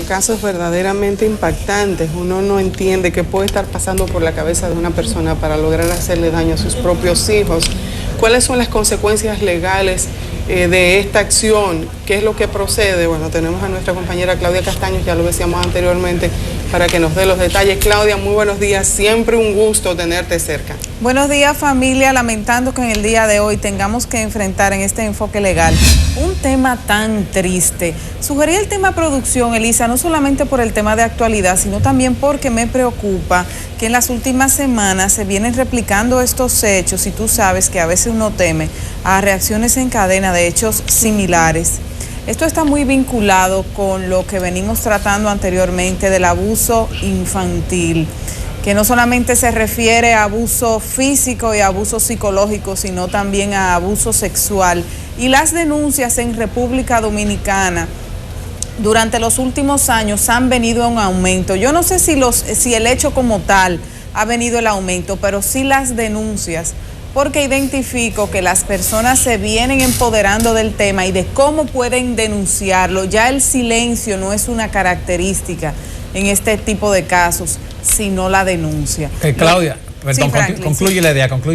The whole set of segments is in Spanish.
casos verdaderamente impactantes. Uno no entiende qué puede estar pasando por la cabeza de una persona para lograr hacerle daño a sus propios hijos. ¿Cuáles son las consecuencias legales de esta acción? ¿Qué es lo que procede? Bueno, tenemos a nuestra compañera Claudia Castaños, ya lo decíamos anteriormente, para que nos dé los detalles. Claudia, muy buenos días, siempre un gusto tenerte cerca. Buenos días, familia, lamentando que en el día de hoy tengamos que enfrentar en este enfoque legal un tema tan triste. Sugerí el tema producción, Elisa, no solamente por el tema de actualidad, sino también porque me preocupa que en las últimas semanas se vienen replicando estos hechos y tú sabes que a veces uno teme a reacciones en cadena de hechos similares. Esto está muy vinculado con lo que venimos tratando anteriormente del abuso infantil, que no solamente se refiere a abuso físico y abuso psicológico, sino también a abuso sexual. Y las denuncias en República Dominicana durante los últimos años han venido en aumento. Yo no sé si el hecho como tal ha venido el aumento, pero sí las denuncias, porque identifico que las personas se vienen empoderando del tema y de cómo pueden denunciarlo. Ya el silencio no es una característica en este tipo de casos, sino la denuncia. Claudia, perdón, sí, concluye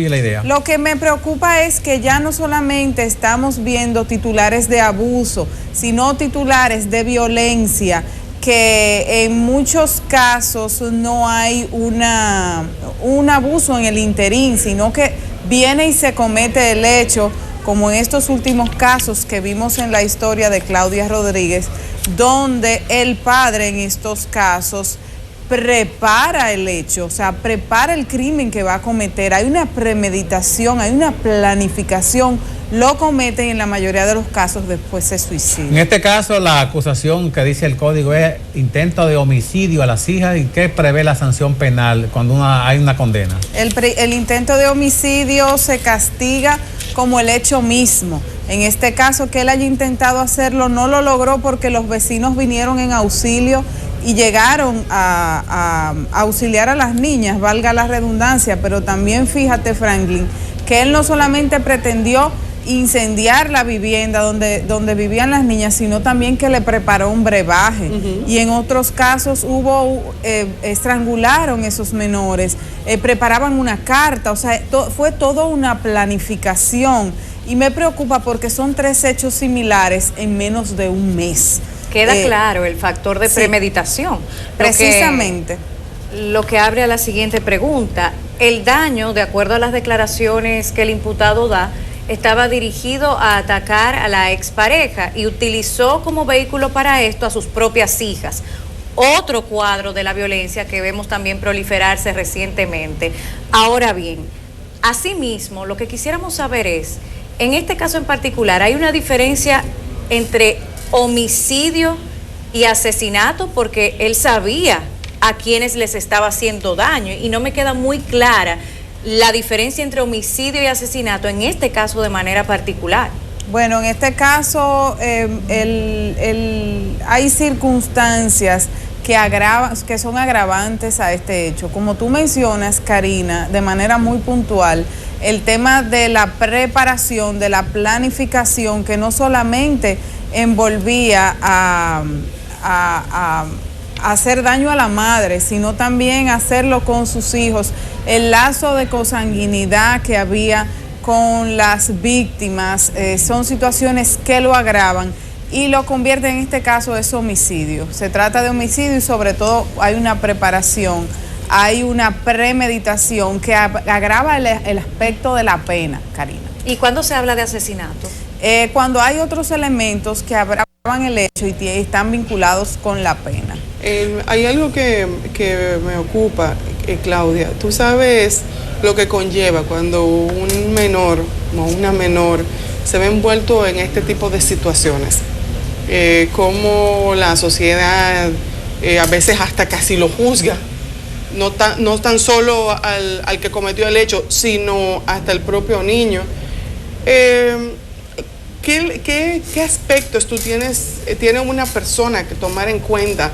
la idea. Lo que me preocupa es que ya no solamente estamos viendo titulares de abuso, sino titulares de violencia, que en muchos casos no hay un abuso en el interín, sino que viene y se comete el hecho, como en estos últimos casos que vimos en la historia de Claudia Rodríguez, donde el padre en estos casos prepara el hecho, o sea, prepara el crimen que va a cometer. Hay una premeditación, hay una planificación, lo cometen y en la mayoría de los casos después se suicida. En este caso, la acusación que dice el código es intento de homicidio a las hijas. ¿Y qué prevé la sanción penal cuando hay una condena? El intento de homicidio se castiga como el hecho mismo. En este caso, que él haya intentado hacerlo, no lo logró porque los vecinos vinieron en auxilio y llegaron a auxiliar a las niñas, valga la redundancia, pero también fíjate, Franklin, que él no solamente pretendió incendiar la vivienda donde vivían las niñas, sino también que le preparó un brebaje. Y en otros casos estrangularon esos menores, preparaban una carta, o sea, fue toda una planificación. Y me preocupa porque son 3 hechos similares en menos de un mes. Queda claro el factor de premeditación. Precisamente. Lo que abre a la siguiente pregunta. El daño, de acuerdo a las declaraciones que el imputado da, estaba dirigido a atacar a la expareja y utilizó como vehículo para esto a sus propias hijas. Otro cuadro de la violencia que vemos también proliferarse recientemente. Ahora bien, asimismo, lo que quisiéramos saber es, en este caso en particular, ¿hay una diferencia entre homicidio y asesinato? Porque él sabía a quienes les estaba haciendo daño y no me queda muy clara la diferencia entre homicidio y asesinato en este caso de manera particular. Bueno, en este caso hay circunstancias que son agravantes a este hecho. Como tú mencionas, Karina, de manera muy puntual, el tema de la preparación, de la planificación, que no solamente envolvía a hacer daño a la madre, sino también hacerlo con sus hijos, el lazo de consanguinidad que había con las víctimas, son situaciones que lo agravan y lo convierten, en este caso, es homicidio. Se trata de homicidio y sobre todo hay una preparación, hay una premeditación que agrava el aspecto de la pena, Karina. ¿Y cuándo se habla de asesinato? Cuando hay otros elementos que agravan el hecho y están vinculados con la pena. Hay algo que me ocupa, Claudia. Tú sabes lo que conlleva cuando un menor o una menor se ve envuelto en este tipo de situaciones. Cómo la sociedad a veces hasta casi lo juzga. No tan solo al que cometió el hecho, sino hasta el propio niño. ¿Qué aspectos tiene una persona que tomar en cuenta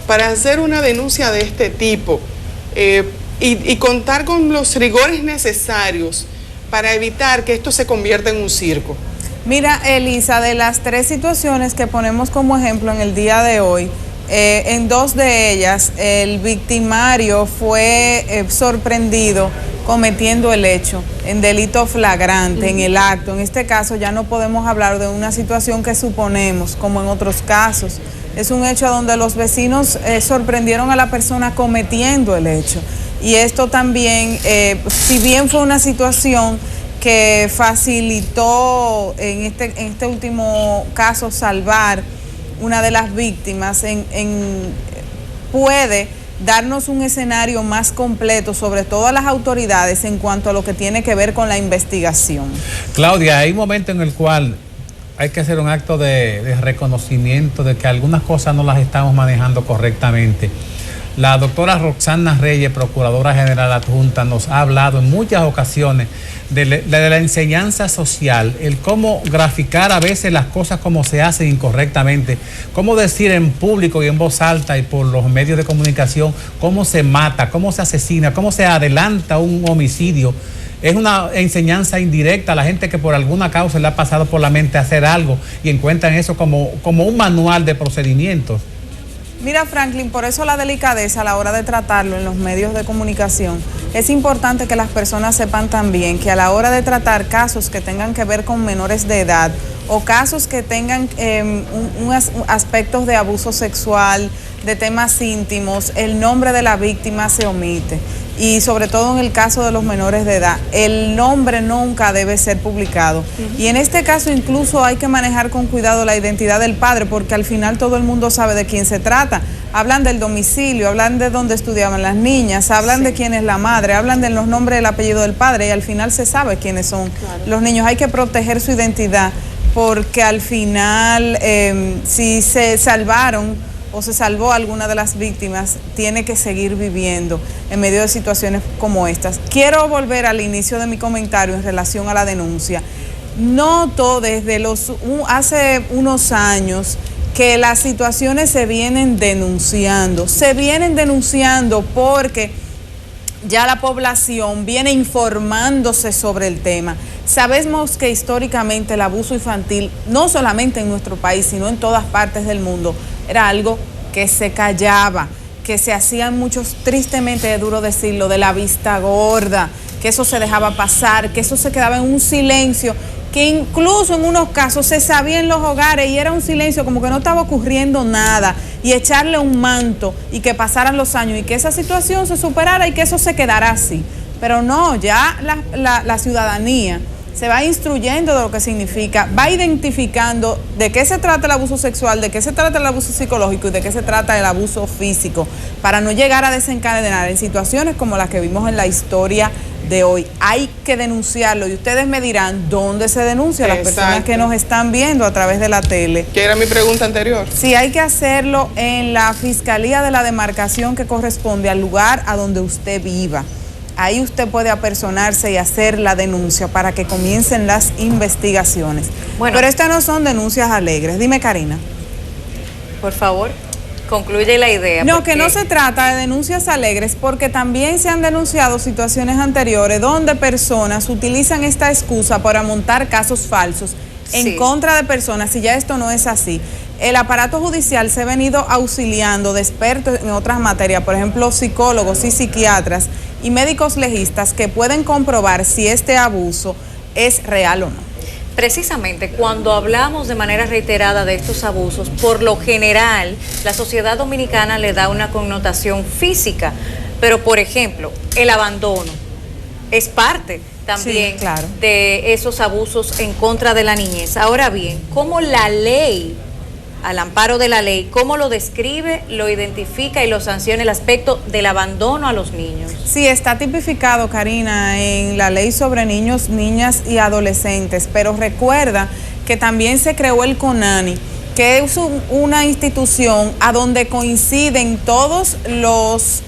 para hacer una denuncia de este tipo y contar con los rigores necesarios para evitar que esto se convierta en un circo? Mira, Elisa, de las 3 situaciones que ponemos como ejemplo en el día de hoy, En 2 de ellas, el victimario fue sorprendido cometiendo el hecho en delito flagrante, en el acto. En este caso ya no podemos hablar de una situación que suponemos, como en otros casos. Es un hecho donde los vecinos sorprendieron a la persona cometiendo el hecho. Y esto también, si bien fue una situación que facilitó en este último caso salvar una de las víctimas, puede darnos un escenario más completo, sobre todo a las autoridades, en cuanto a lo que tiene que ver con la investigación. Claudia, hay un momento en el cual hay que hacer un acto de reconocimiento de que algunas cosas no las estamos manejando correctamente. La doctora Roxana Reyes, Procuradora General Adjunta, nos ha hablado en muchas ocasiones de la enseñanza social, el cómo graficar a veces las cosas como se hacen incorrectamente, cómo decir en público y en voz alta y por los medios de comunicación cómo se mata, cómo se asesina, cómo se adelanta un homicidio. Es una enseñanza indirecta a la gente que por alguna causa le ha pasado por la mente hacer algo y encuentran eso como un manual de procedimientos. Mira, Franklin, por eso la delicadeza a la hora de tratarlo en los medios de comunicación. Es importante que las personas sepan también que a la hora de tratar casos que tengan que ver con menores de edad o casos que tengan aspectos de abuso sexual, de temas íntimos, el nombre de la víctima se omite. Y sobre todo en el caso de los menores de edad, el nombre nunca debe ser publicado. Y en este caso incluso hay que manejar con cuidado la identidad del padre, porque al final todo el mundo sabe de quién se trata. Hablan del domicilio, hablan de dónde estudiaban las niñas, hablan de quién es la madre, hablan de los nombres y el apellido del padre, y al final se sabe quiénes son los niños. Hay que proteger su identidad, porque al final si se salvaron o se salvó a alguna de las víctimas, tiene que seguir viviendo en medio de situaciones como estas. Quiero volver al inicio de mi comentario en relación a la denuncia. Noto desde hace unos años que las situaciones se vienen denunciando porque ya la población viene informándose sobre el tema. Sabemos que históricamente el abuso infantil, no solamente en nuestro país, sino en todas partes del mundo, era algo que se callaba, que se hacían muchos, tristemente es duro decirlo, de la vista gorda, que eso se dejaba pasar, que eso se quedaba en un silencio, que incluso en unos casos se sabía en los hogares y era un silencio como que no estaba ocurriendo nada, y echarle un manto y que pasaran los años y que esa situación se superara y que eso se quedara así. Pero no, ya la ciudadanía se va instruyendo de lo que significa, va identificando de qué se trata el abuso sexual, de qué se trata el abuso psicológico y de qué se trata el abuso físico, para no llegar a desencadenar en situaciones como las que vimos en la historia de hoy. Hay que denunciarlo y ustedes me dirán dónde se denuncia. Las personas que nos están viendo a través de la tele. Que era mi pregunta anterior. Sí, hay que hacerlo en la Fiscalía de la demarcación que corresponde al lugar a donde usted viva. Ahí usted puede apersonarse y hacer la denuncia para que comiencen las investigaciones. Bueno, pero estas no son denuncias alegres. Dime, Karina. Por favor, concluye la idea. No, que no se trata de denuncias alegres, porque también se han denunciado situaciones anteriores donde personas utilizan esta excusa para montar casos falsos en contra de personas, y ya esto no es así. El aparato judicial se ha venido auxiliando de expertos en otras materias, por ejemplo, psicólogos y psiquiatras y médicos legistas que pueden comprobar si este abuso es real o no. Precisamente cuando hablamos de manera reiterada de estos abusos, por lo general la sociedad dominicana le da una connotación física, pero por ejemplo, el abandono es parte también de esos abusos en contra de la niñez. Ahora bien, ¿cómo la ley, al amparo de la ley, cómo lo describe, lo identifica y lo sanciona el aspecto del abandono a los niños? Sí, está tipificado, Karina, en la ley sobre niños, niñas y adolescentes, pero recuerda que también se creó el CONANI, que es una institución a donde coinciden todos los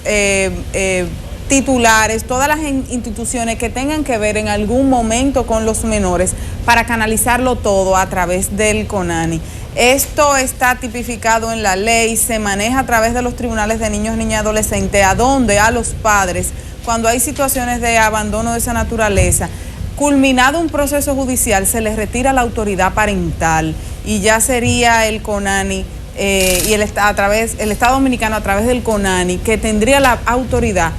titulares, todas las instituciones que tengan que ver en algún momento con los menores, para canalizarlo todo a través del CONANI. Esto está tipificado en la ley, se maneja a través de los tribunales de niños, niñas y adolescentes, a donde a los padres, cuando hay situaciones de abandono de esa naturaleza, culminado un proceso judicial, se les retira la autoridad parental y ya sería el CONANI y el Estado Dominicano a través del CONANI, que tendría la autoridad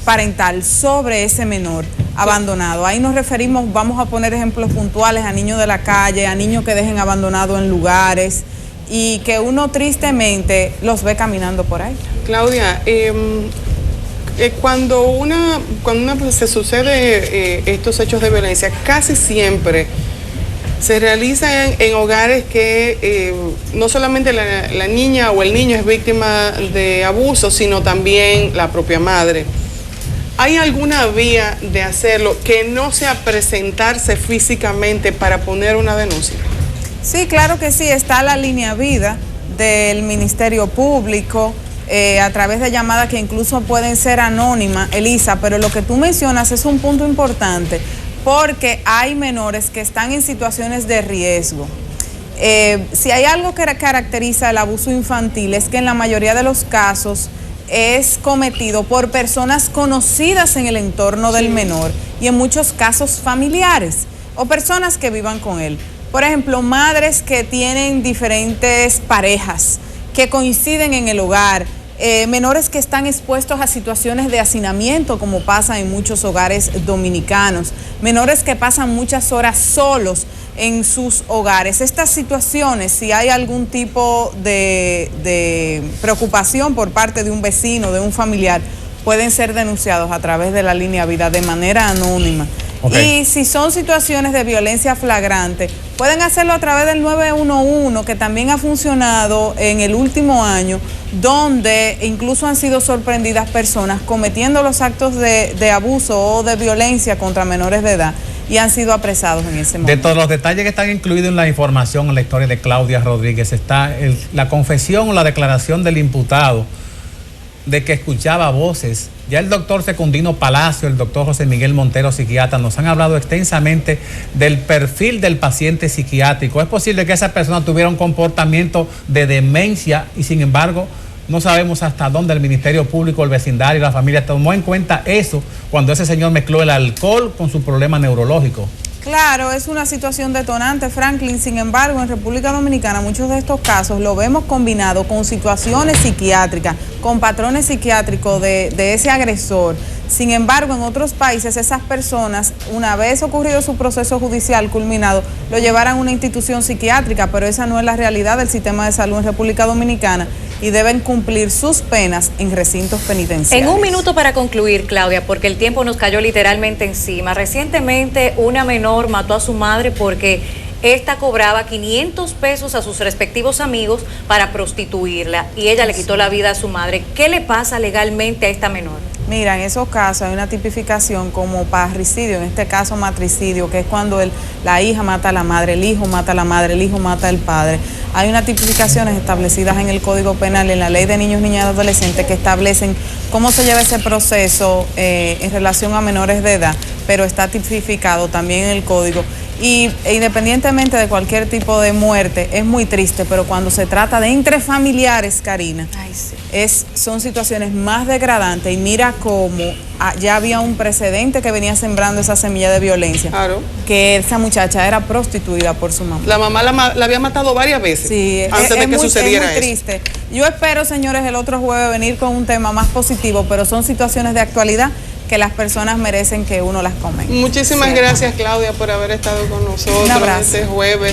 parental sobre ese menor abandonado. Ahí nos referimos, vamos a poner ejemplos puntuales, a niños de la calle, a niños que dejen abandonados en lugares y que uno tristemente los ve caminando por ahí. Claudia, cuando se sucede estos hechos de violencia, casi siempre se realizan en hogares que no solamente la niña o el niño es víctima de abuso, sino también la propia madre. ¿Hay alguna vía de hacerlo que no sea presentarse físicamente para poner una denuncia? Sí, claro que sí, está la línea vida del Ministerio Público, a través de llamadas que incluso pueden ser anónimas, Elisa, pero lo que tú mencionas es un punto importante, porque hay menores que están en situaciones de riesgo. Si hay algo que caracteriza el abuso infantil es que en la mayoría de los casos es cometido por personas conocidas en el entorno del menor y en muchos casos familiares o personas que vivan con él. Por ejemplo, madres que tienen diferentes parejas que coinciden en el hogar, menores que están expuestos a situaciones de hacinamiento, como pasa en muchos hogares dominicanos, menores que pasan muchas horas solos en sus hogares. Estas situaciones, si hay algún tipo de preocupación por parte de un vecino, de un familiar, pueden ser denunciados a través de la línea vida de manera anónima. Okay. Y si son situaciones de violencia flagrante, pueden hacerlo a través del 911, que también ha funcionado en el último año, donde incluso han sido sorprendidas personas cometiendo los actos de abuso o de violencia contra menores de edad y han sido apresados en ese momento. De todos los detalles que están incluidos en la información, en la historia de Claudia Rodríguez, está la confesión o la declaración del imputado de que escuchaba voces. Ya el doctor Secundino Palacio, el doctor José Miguel Montero, psiquiatra, nos han hablado extensamente del perfil del paciente psiquiátrico. Es posible que esa persona tuviera un comportamiento de demencia y sin embargo no sabemos hasta dónde el Ministerio Público, el vecindario y la familia tomó en cuenta eso cuando ese señor mezcló el alcohol con su problema neurológico. Claro, es una situación detonante, Franklin. Sin embargo, en República Dominicana muchos de estos casos lo vemos combinado con situaciones psiquiátricas, con patrones psiquiátricos de ese agresor. Sin embargo, en otros países esas personas, una vez ocurrido su proceso judicial culminado, lo llevarán a una institución psiquiátrica, pero esa no es la realidad del sistema de salud en República Dominicana y deben cumplir sus penas en recintos penitenciarios. En un minuto para concluir, Claudia, porque el tiempo nos cayó literalmente encima. Recientemente una menor mató a su madre porque esta cobraba 500 pesos a sus respectivos amigos para prostituirla y ella le quitó la vida a su madre. ¿Qué le pasa legalmente a esta menor? Mira, en esos casos hay una tipificación como parricidio, en este caso matricidio, que es cuando la hija mata a la madre, el hijo mata a la madre, el hijo mata al padre. Hay unas tipificaciones establecidas en el Código Penal, en la Ley de Niños, Niñas y Adolescentes, que establecen cómo se lleva ese proceso en relación a menores de edad, pero está tipificado también en el Código. Y independientemente de cualquier tipo de muerte, es muy triste, pero cuando se trata de entre familiares, Karina, ay, sí, son situaciones más degradantes. Y mira cómo ya había un precedente que venía sembrando esa semilla de violencia. Claro. Que esa muchacha era prostituida por su mamá. La mamá la había matado varias veces, sí, antes de que sucediera eso. Es muy triste. Yo espero, señores, el otro jueves venir con un tema más positivo, pero son situaciones de actualidad que las personas merecen que uno las comente. Muchísimas gracias, Claudia, por haber estado con nosotros este jueves.